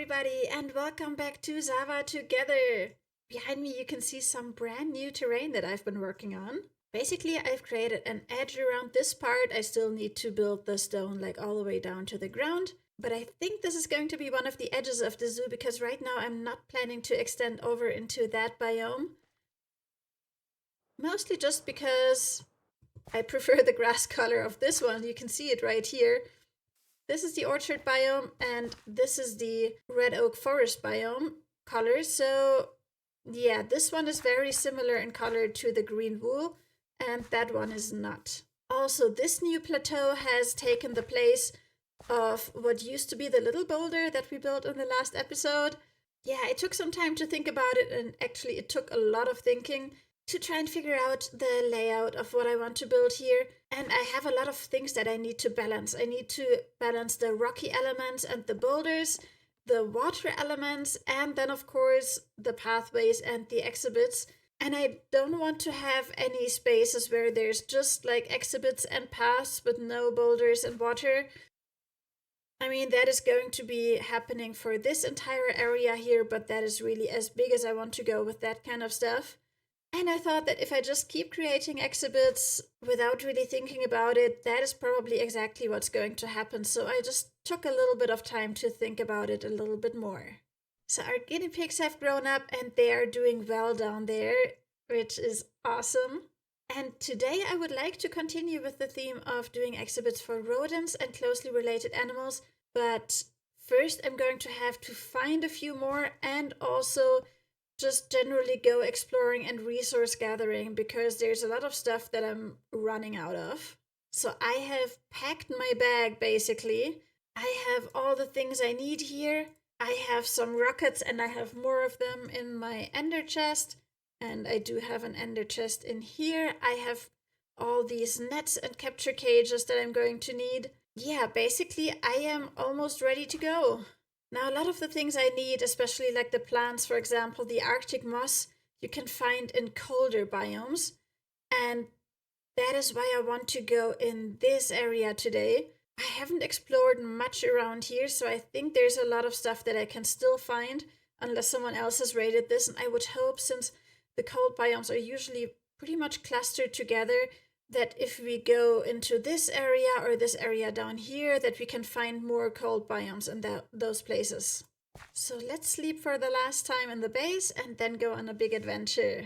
everybody, and welcome back to ZAWA Together! Behind me you can see some brand new terrain that I've been working on. Basically, I've created an edge around this part. I still need to build the stone like all the way down to the ground. But I think this is going to be one of the edges of the zoo because right now I'm not planning to extend over into that biome. Mostly just because I prefer the grass color of this one. You can see it right here. This is the orchard biome, and this is the red oak forest biome color. So yeah, this one is very similar in color to the green wool, and that one is not. Also, this new plateau has taken the place of what used to be the little boulder that we built in the last episode. Yeah, it took some time to think about it, and actually it took a lot of thinking to try and figure out the layout of what I want to build here. And I have a lot of things that I need to balance. I need to balance the rocky elements and the boulders, the water elements, and then of course the pathways and the exhibits. And I don't want to have any spaces where there's just like exhibits and paths but no boulders and water. I mean, that is going to be happening for this entire area here, but that is really as big as I want to go with that kind of stuff. And I thought that if I just keep creating exhibits without really thinking about it, that is probably exactly what's going to happen. So I just took a little bit of time to think about it a little bit more. So our guinea pigs have grown up and they are doing well down there, which is awesome. And today I would like to continue with the theme of doing exhibits for rodents and closely related animals. But first I'm going to have to find a few more and also just generally go exploring and resource gathering because there's a lot of stuff that I'm running out of. So I have packed my bag basically. I have all the things I need here. I have some rockets and I have more of them in my ender chest. And I do have an ender chest in here. I have all these nets and capture cages that I'm going to need. Yeah, basically I am almost ready to go. Now, a lot of the things I need, especially like the plants, for example, the Arctic moss, you can find in colder biomes. And that is why I want to go in this area today. I haven't explored much around here, so I think there's a lot of stuff that I can still find, unless someone else has raided this. And I would hope, since the cold biomes are usually pretty much clustered together, that if we go into this area or this area down here, that we can find more cold biomes in those places. So let's sleep for the last time in the base and then go on a big adventure.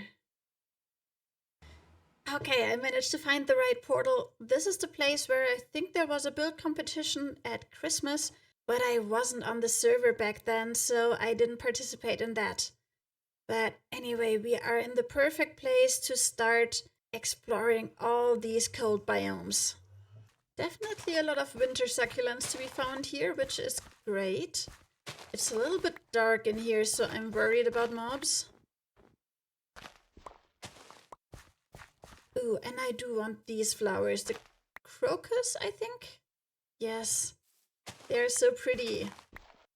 Okay, I managed to find the right portal. This is the place where I think there was a build competition at Christmas, but I wasn't on the server back then, so I didn't participate in that. But anyway, we are in the perfect place to start exploring all these cold biomes. Definitely a lot of winter succulents to be found here, which is great. It's a little bit dark in here, so I'm worried about mobs. Ooh, and I do want these flowers. The crocus, I think? Yes, they're so pretty.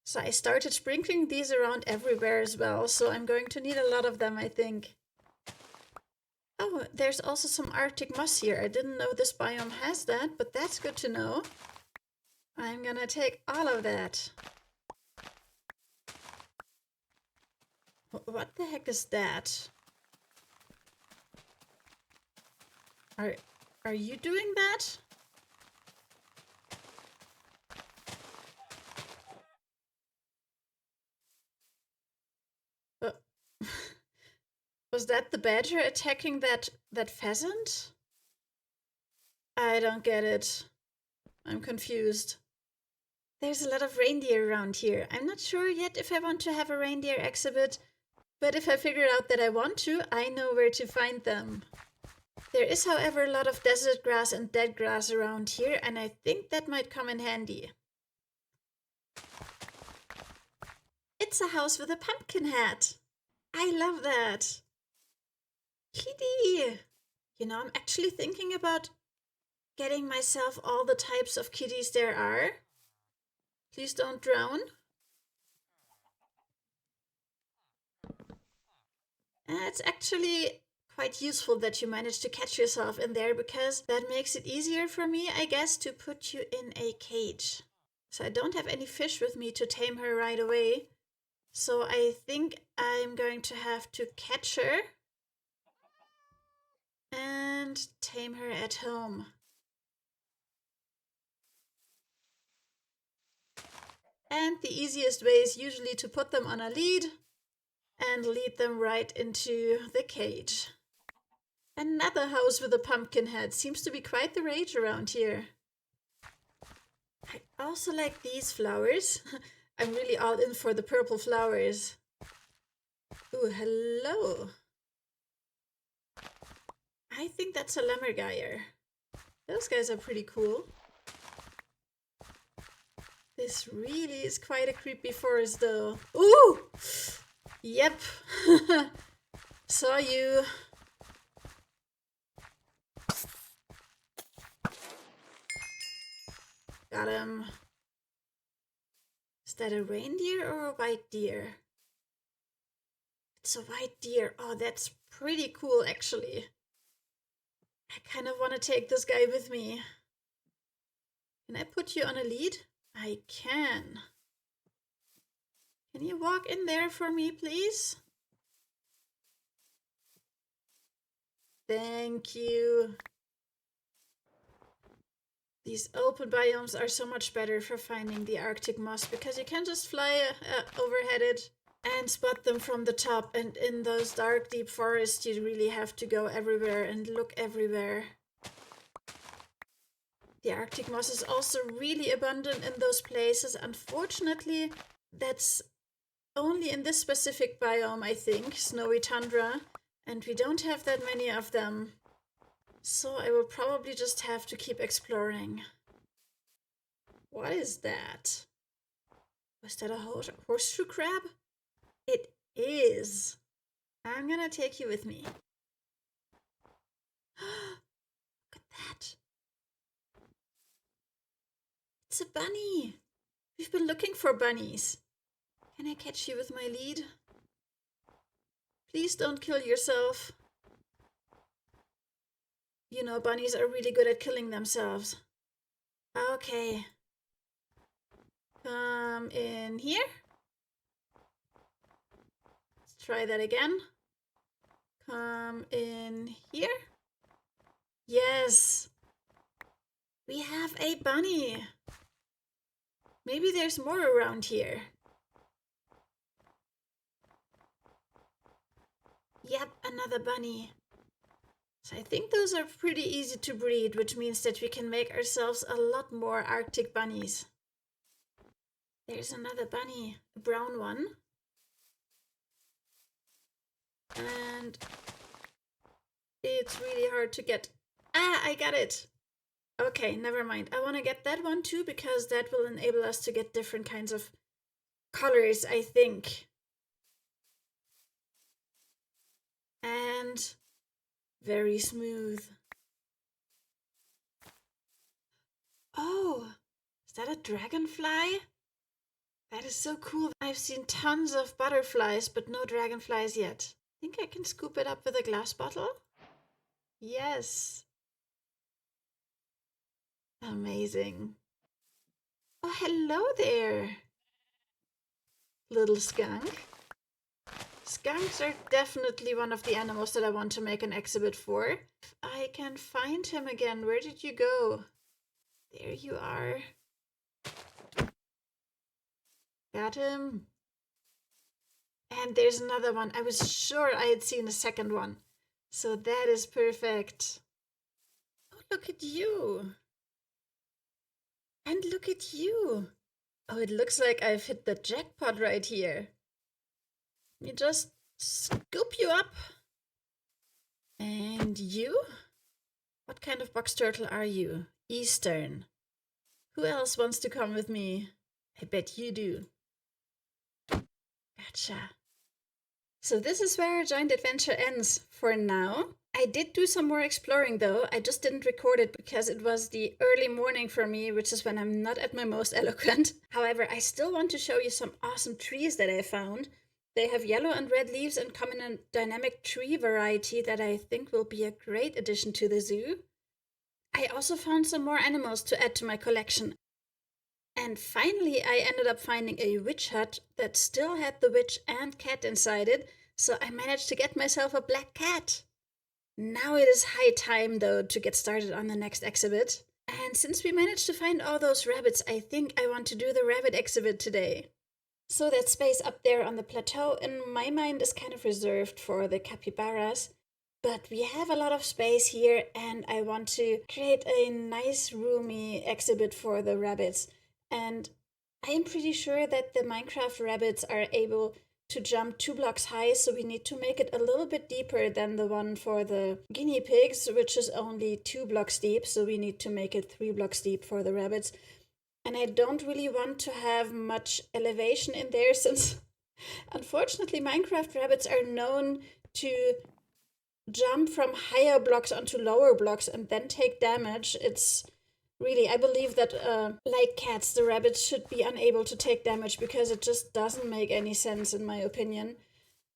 So I started sprinkling these around everywhere as well, so I'm going to need a lot of them, I think. Oh, there's also some Arctic moss here. I didn't know this biome has that, but that's good to know. I'm gonna take all of that. What the heck is that? Are you doing that? Was that the badger attacking that pheasant? I don't get it. I'm confused. There's a lot of reindeer around here. I'm not sure yet if I want to have a reindeer exhibit, but if I figure out that I want to, I know where to find them. There is, however, a lot of desert grass and dead grass around here, and I think that might come in handy. It's a house with a pumpkin hat. I love that. Kitty! You know, I'm actually thinking about getting myself all the types of kitties there are. Please don't drown. It's actually quite useful that you managed to catch yourself in there because that makes it easier for me, I guess, to put you in a cage. So I don't have any fish with me to tame her right away. So I think I'm going to have to catch her and tame her at home. And the easiest way is usually to put them on a lead and lead them right into the cage. Another house with a pumpkin head seems to be quite the rage around here. I also like these flowers. I'm really all in for the purple flowers. Ooh, hello. I think that's a lemmergeier. Those guys are pretty cool. This really is quite a creepy forest though. Ooh! Yep. Saw you. Got him. Is that a reindeer or a white deer? It's a white deer. Oh, that's pretty cool actually. I kind of want to take this guy with me. Can I put you on a lead? I can. Can you walk in there for me, please? Thank you. These open biomes are so much better for finding the Arctic moss because you can just fly overhead it and spot them from the top. And in those dark, deep forests, you really have to go everywhere and look everywhere. The Arctic moss is also really abundant in those places. Unfortunately, that's only in this specific biome, I think, snowy tundra, and we don't have that many of them. So I will probably just have to keep exploring. What is that? Was that a horseshoe crab? It is. I'm gonna take you with me. Look at that. It's a bunny. We've been looking for bunnies. Can I catch you with my lead? Please don't kill yourself. You know, bunnies are really good at killing themselves. Okay. Come in here. Let's try that again. Come in here. Yes. We have a bunny. Maybe there's more around here. Yep, another bunny. So I think those are pretty easy to breed, which means that we can make ourselves a lot more Arctic bunnies. There's another bunny, a brown one. And it's really hard to get. Ah, I got it. Okay, never mind. I want to get that one too because that will enable us to get different kinds of colors, I think. And very smooth. Oh, is that a dragonfly? That is so cool. I've seen tons of butterflies, but no dragonflies yet. Think I can scoop it up with a glass bottle? Yes. Amazing. Oh, hello there, little skunk. Skunks are definitely one of the animals that I want to make an exhibit for. If I can find him again, where did you go? There you are. Got him. And there's another one. I was sure I had seen a second one. So that is perfect. Oh, look at you. And look at you. Oh, it looks like I've hit the jackpot right here. Let me just scoop you up. And you? What kind of box turtle are you? Eastern. Who else wants to come with me? I bet you do. Gotcha. So this is where our joint adventure ends for now. I did do some more exploring though. I just didn't record it because it was the early morning for me, which is when I'm not at my most eloquent. However, I still want to show you some awesome trees that I found. They have yellow and red leaves and come in a dynamic tree variety that I think will be a great addition to the zoo. I also found some more animals to add to my collection. And finally, I ended up finding a witch hut that still had the witch and cat inside it, so I managed to get myself a black cat. Now it is high time, though, to get started on the next exhibit. And since we managed to find all those rabbits, I think I want to do the rabbit exhibit today. So that space up there on the plateau in my mind is kind of reserved for the capybaras. But we have a lot of space here, and I want to create a nice roomy exhibit for the rabbits. And I am pretty sure that the Minecraft rabbits are able to jump 2 blocks high, so we need to make it a little bit deeper than the one for the guinea pigs, which is only 2 blocks deep, so we need to make it 3 blocks deep for the rabbits. And I don't really want to have much elevation in there, since unfortunately Minecraft rabbits are known to jump from higher blocks onto lower blocks and then take damage. It's really, I believe that, like cats, the rabbits should be unable to take damage because it just doesn't make any sense in my opinion.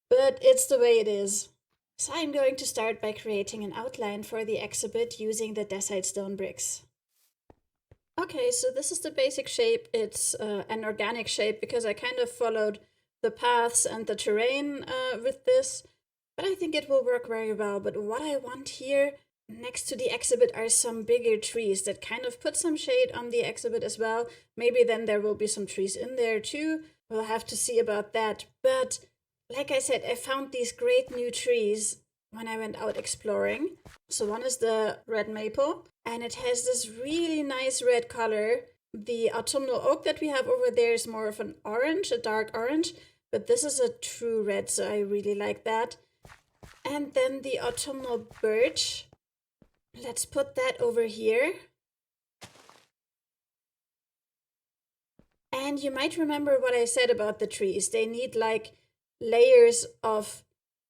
But it's the way it is. So I'm going to start by creating an outline for the exhibit using the dacite stone bricks. Okay, so this is the basic shape. It's an organic shape because I kind of followed the paths and the terrain with this. But I think it will work very well. But what I want here next to the exhibit are some bigger trees that kind of put some shade on the exhibit as well. Maybe then there will be some trees in there too. We'll have to see about that. But like I said, I found these great new trees when I went out exploring. So one is the red maple, and it has this really nice red color. The autumnal oak that we have over there is more of an orange, a dark orange, but this is a true red, so I really like that. And then the autumnal birch. Let's put that over here. And you might remember what I said about the trees. They need like layers of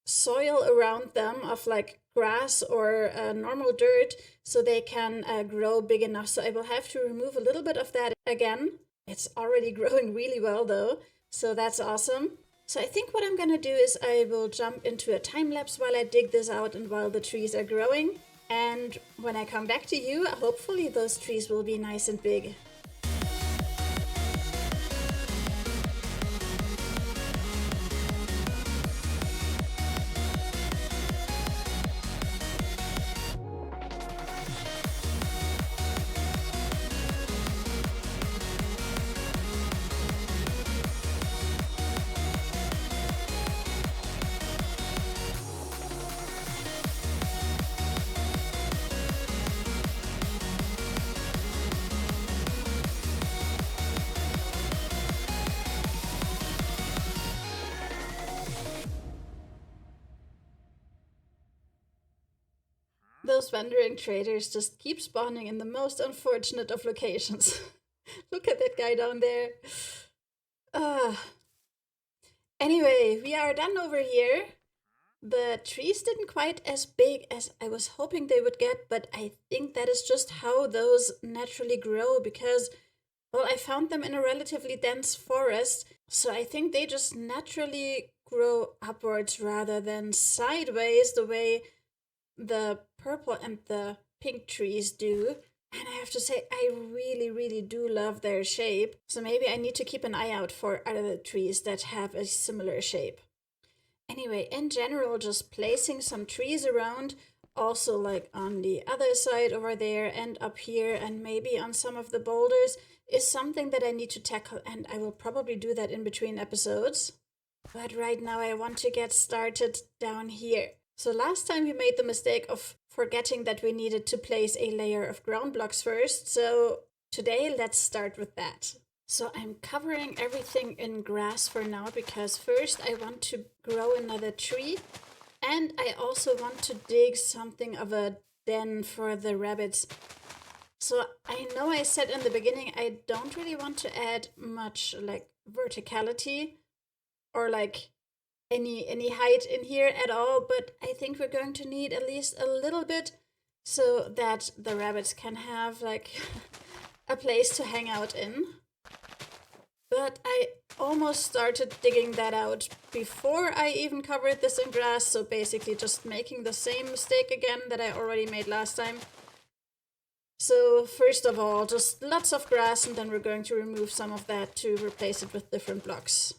soil around them, of like grass or normal dirt, so they can grow big enough. So I will have to remove a little bit of that again. It's already growing really well though, so that's awesome. So I think what I'm gonna do is I will jump into a time lapse while I dig this out and while the trees are growing. And when I come back to you, hopefully those trees will be nice and big. Those wandering traders just keep spawning in the most unfortunate of locations. Look at that guy down there. Anyway, we are done over here. The trees didn't quite as big as I was hoping they would get, but I think that is just how those naturally grow because, well, I found them in a relatively dense forest, so I think they just naturally grow upwards rather than sideways the way the purple and the pink trees do. And I have to say, I really, really do love their shape. So maybe I need to keep an eye out for other trees that have a similar shape. Anyway, in general, just placing some trees around, also like on the other side over there and up here and maybe on some of the boulders, is something that I need to tackle, and I will probably do that in between episodes. But right now I want to get started down here. So last time we made the mistake of forgetting that we needed to place a layer of ground blocks first, so today let's start with that. So I'm covering everything in grass for now because first I want to grow another tree, and I also want to dig something of a den for the rabbits. So I know I said in the beginning I don't really want to add much like verticality or like any height in here at all, but I think we're going to need at least a little bit so that the rabbits can have like a place to hang out in. But I almost started digging that out before I even covered this in grass, so basically just making the same mistake again that I already made last time. So first of all, just lots of grass, and then we're going to remove some of that to replace it with different blocks.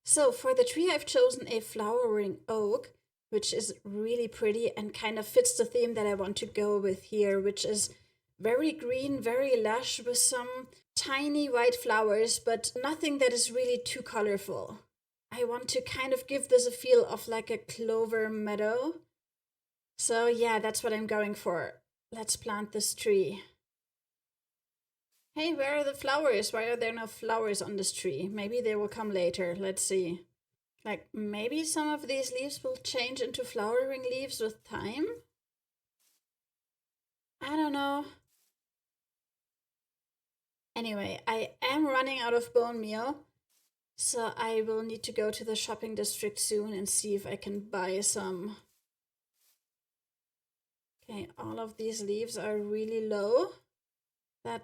So for the tree, I've chosen a flowering oak, which is really pretty and kind of fits the theme that I want to go with here, which is very green, very lush with some tiny white flowers, but nothing that is really too colorful. I want to kind of give this a feel of like a clover meadow. So yeah, that's what I'm going for. Let's plant this tree. Hey, where are the flowers? Why are there no flowers on this tree? Maybe they will come later. Let's see. Like, maybe some of these leaves will change into flowering leaves with time? I don't know. Anyway, I am running out of bone meal, so I will need to go to the shopping district soon and see if I can buy some. Okay, all of these leaves are really low. I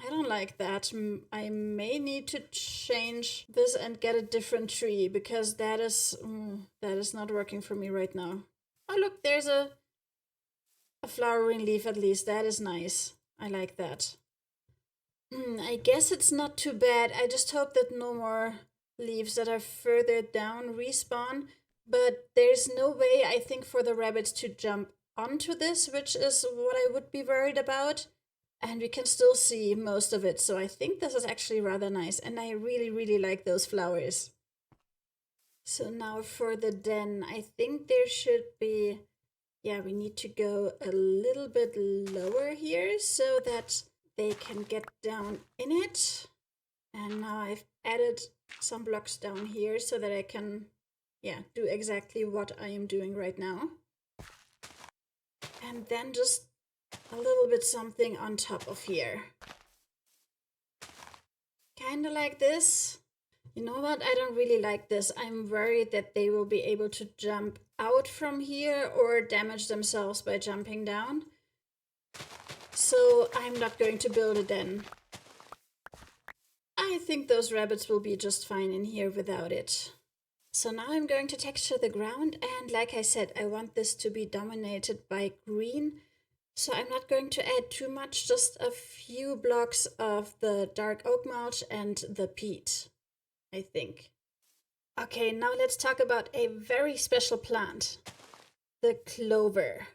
don't like that. I may need to change this and get a different tree because that is not working for me right now. Oh look, there's a flowering leaf at least. That is nice. I like that. I guess it's not too bad. I just hope that no more leaves that are further down respawn. But there's no way, I think, for the rabbits to jump onto this, which is what I would be worried about. And we can still see most of it, so I think this is actually rather nice. And I really, really like those flowers. So now for the den, I think there should be... Yeah, we need to go a little bit lower here so that they can get down in it. And now I've added some blocks down here so that I can, do exactly what I am doing right now. And then just a little bit something on top of here. Kind of like this. You know what? I don't really like this. I'm worried that they will be able to jump out from here or damage themselves by jumping down. So I'm not going to build a den. I think those rabbits will be just fine in here without it. So now I'm going to texture the ground, and like I said, I want this to be dominated by green. So I'm not going to add too much, just a few blocks of the dark oak mulch and the peat, I think. Okay, now let's talk about a very special plant, the clover.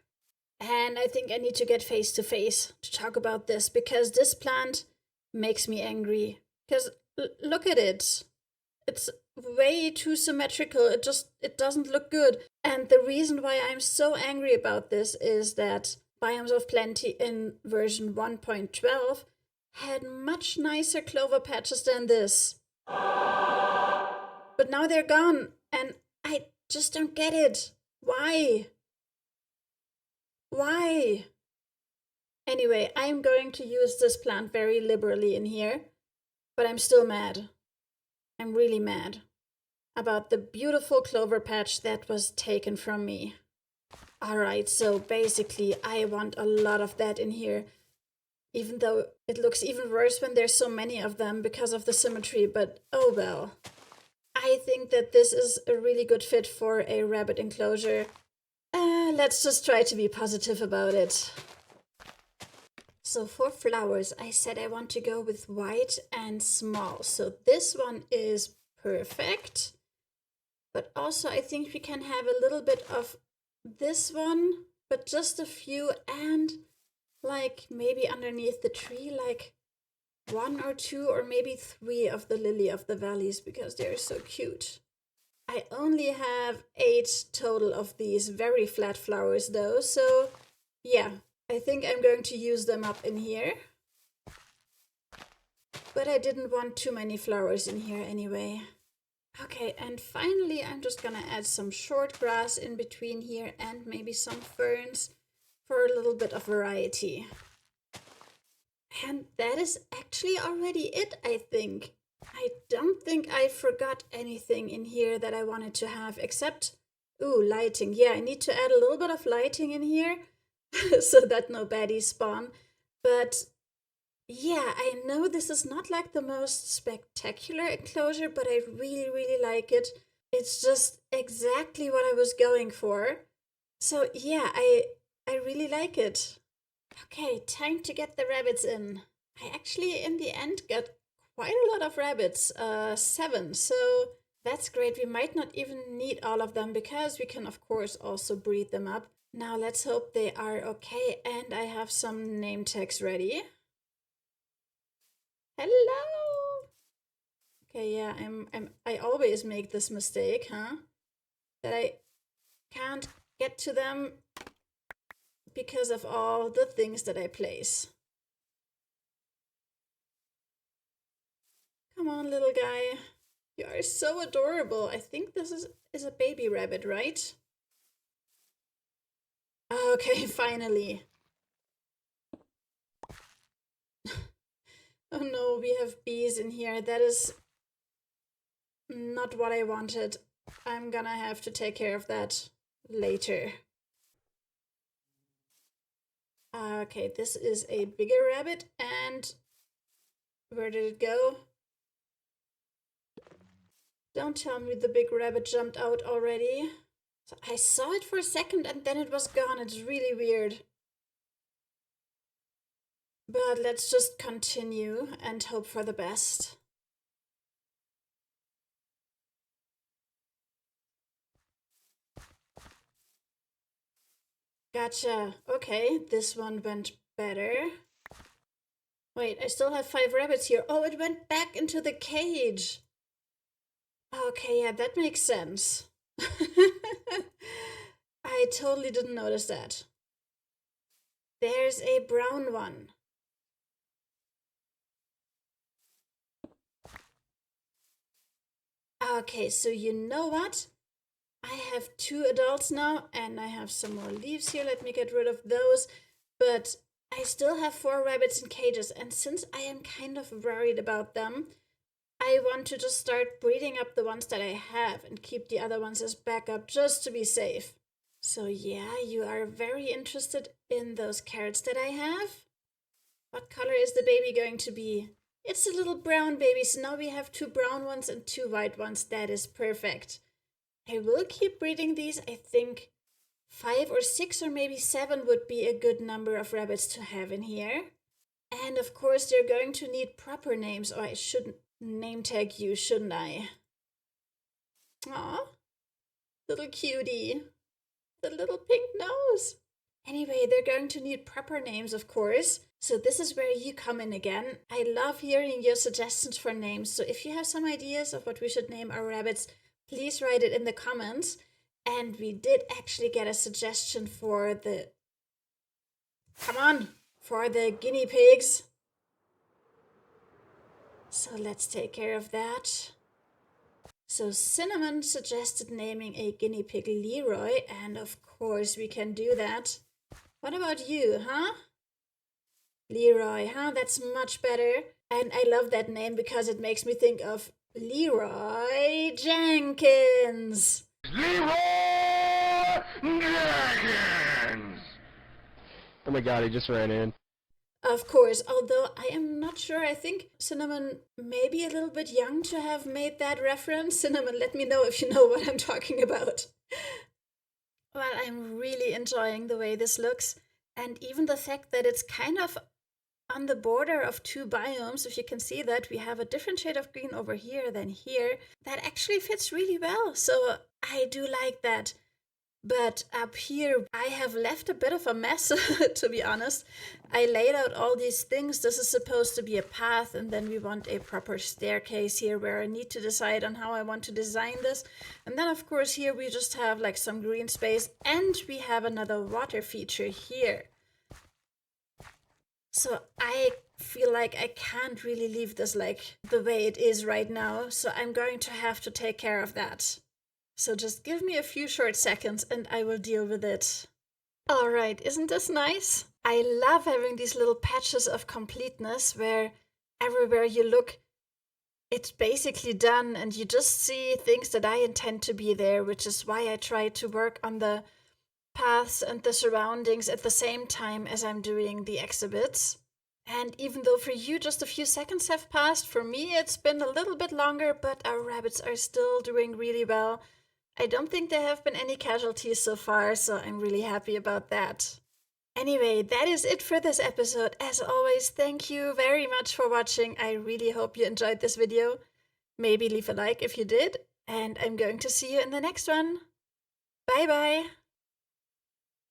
And I think I need to get face to face to talk about this because this plant makes me angry. Because look at it. It's way too symmetrical. It doesn't look good. And the reason why I'm so angry about this is that Biomes of Plenty in version 1.12 had much nicer clover patches than this. But now they're gone, and I just don't get it. Why? Why? Anyway, I'm going to use this plant very liberally in here, but I'm still mad. I'm really mad about the beautiful clover patch that was taken from me. Alright, so basically I want a lot of that in here, even though it looks even worse when there's so many of them because of the symmetry, but oh well. I think that this is a really good fit for a rabbit enclosure. Let's just try to be positive about it. So for flowers, I said I want to go with white and small. So this one is perfect. But also I think we can have a little bit of this one, but just a few, and like maybe underneath the tree, like 1 or 2 or maybe 3 of the lily of the valleys because they're so cute. I only have 8 total of these very flat flowers though, so yeah, I think I'm going to use them up in here. But I didn't want too many flowers in here anyway. Okay, and finally I'm just gonna add some short grass in between here and maybe some ferns for a little bit of variety. And that is actually already it, I think. I don't think I forgot anything in here that I wanted to have, except, lighting. Yeah, I need to add a little bit of lighting in here so that no baddies spawn. But yeah, I know this is not like the most spectacular enclosure, but I really, really like it. It's just exactly what I was going for. So yeah, I really like it. Okay, time to get the rabbits in. I actually, in the end, got quite a lot of rabbits, 7, so that's great. We might not even need all of them because we can, of course, also breed them up. Now let's hope they are okay, and I have some name tags ready. Hello! Okay, yeah, I always make this mistake, huh? That I can't get to them because of all the things that I place. Come on, little guy. You are so adorable. I think this is a baby rabbit, right? Okay, finally. Oh no, we have bees in here. That is not what I wanted. I'm gonna have to take care of that later. Okay, this is a bigger rabbit, and where did it go? Don't tell me the big rabbit jumped out already. So I saw it for a second and then it was gone. It's really weird. But let's just continue and hope for the best. Gotcha. Okay, this one went better. Wait, I still have 5 rabbits here. Oh, it went back into the cage. Okay, yeah, that makes sense. I totally didn't notice that. There's a brown one. Okay, so you know what? I have 2 adults now, and I have some more leaves here. Let me get rid of those. But I still have 4 rabbits in cages, and since I am kind of worried about them, I want to just start breeding up the ones that I have and keep the other ones as backup just to be safe. So yeah, you are very interested in those carrots that I have? What color is the baby going to be? It's a little brown baby, so now we have 2 brown ones and 2 white ones. That is perfect. I will keep breeding these. I think 5 or 6 or maybe 7 would be a good number of rabbits to have in here. And of course, they're going to need proper names, or I shouldn't name tag you, shouldn't I? Aw, little cutie. The little pink nose. Anyway, they're going to need proper names, of course. So this is where you come in again. I love hearing your suggestions for names. So if you have some ideas of what we should name our rabbits, please write it in the comments. And we did actually get a suggestion for the... Come on! For the guinea pigs. So let's take care of that. So Cinnamon suggested naming a guinea pig Leroy, and of course we can do that. What about you, huh? Leroy, huh? That's much better. And I love that name because it makes me think of Leroy Jenkins. Leroy Jenkins! Oh my god, he just ran in. Of course, although I am not sure. I think Cinnamon may be a little bit young to have made that reference. Cinnamon, let me know if you know what I'm talking about. Well, I'm really enjoying the way this looks, and even the fact that it's kind of on the border of 2 biomes. If you can see that, we have a different shade of green over here than here. That actually fits really well, so I do like that. But up here, I have left a bit of a mess, to be honest. I laid out all these things. This is supposed to be a path, and then we want a proper staircase here where I need to decide on how I want to design this. And then, of course, here we just have like some green space, and we have another water feature here. So I feel like I can't really leave this like the way it is right now, so I'm going to have to take care of that. So just give me a few short seconds and I will deal with it. Alright, isn't this nice? I love having these little patches of completeness where everywhere you look, it's basically done and you just see things that I intend to be there, which is why I try to work on the paths and the surroundings at the same time as I'm doing the exhibits. And even though for you just a few seconds have passed, for me it's been a little bit longer, but our rabbits are still doing really well. I don't think there have been any casualties so far, so I'm really happy about that. Anyway, that is it for this episode. As always, thank you very much for watching. I really hope you enjoyed this video. Maybe leave a like if you did, and I'm going to see you in the next one. Bye bye!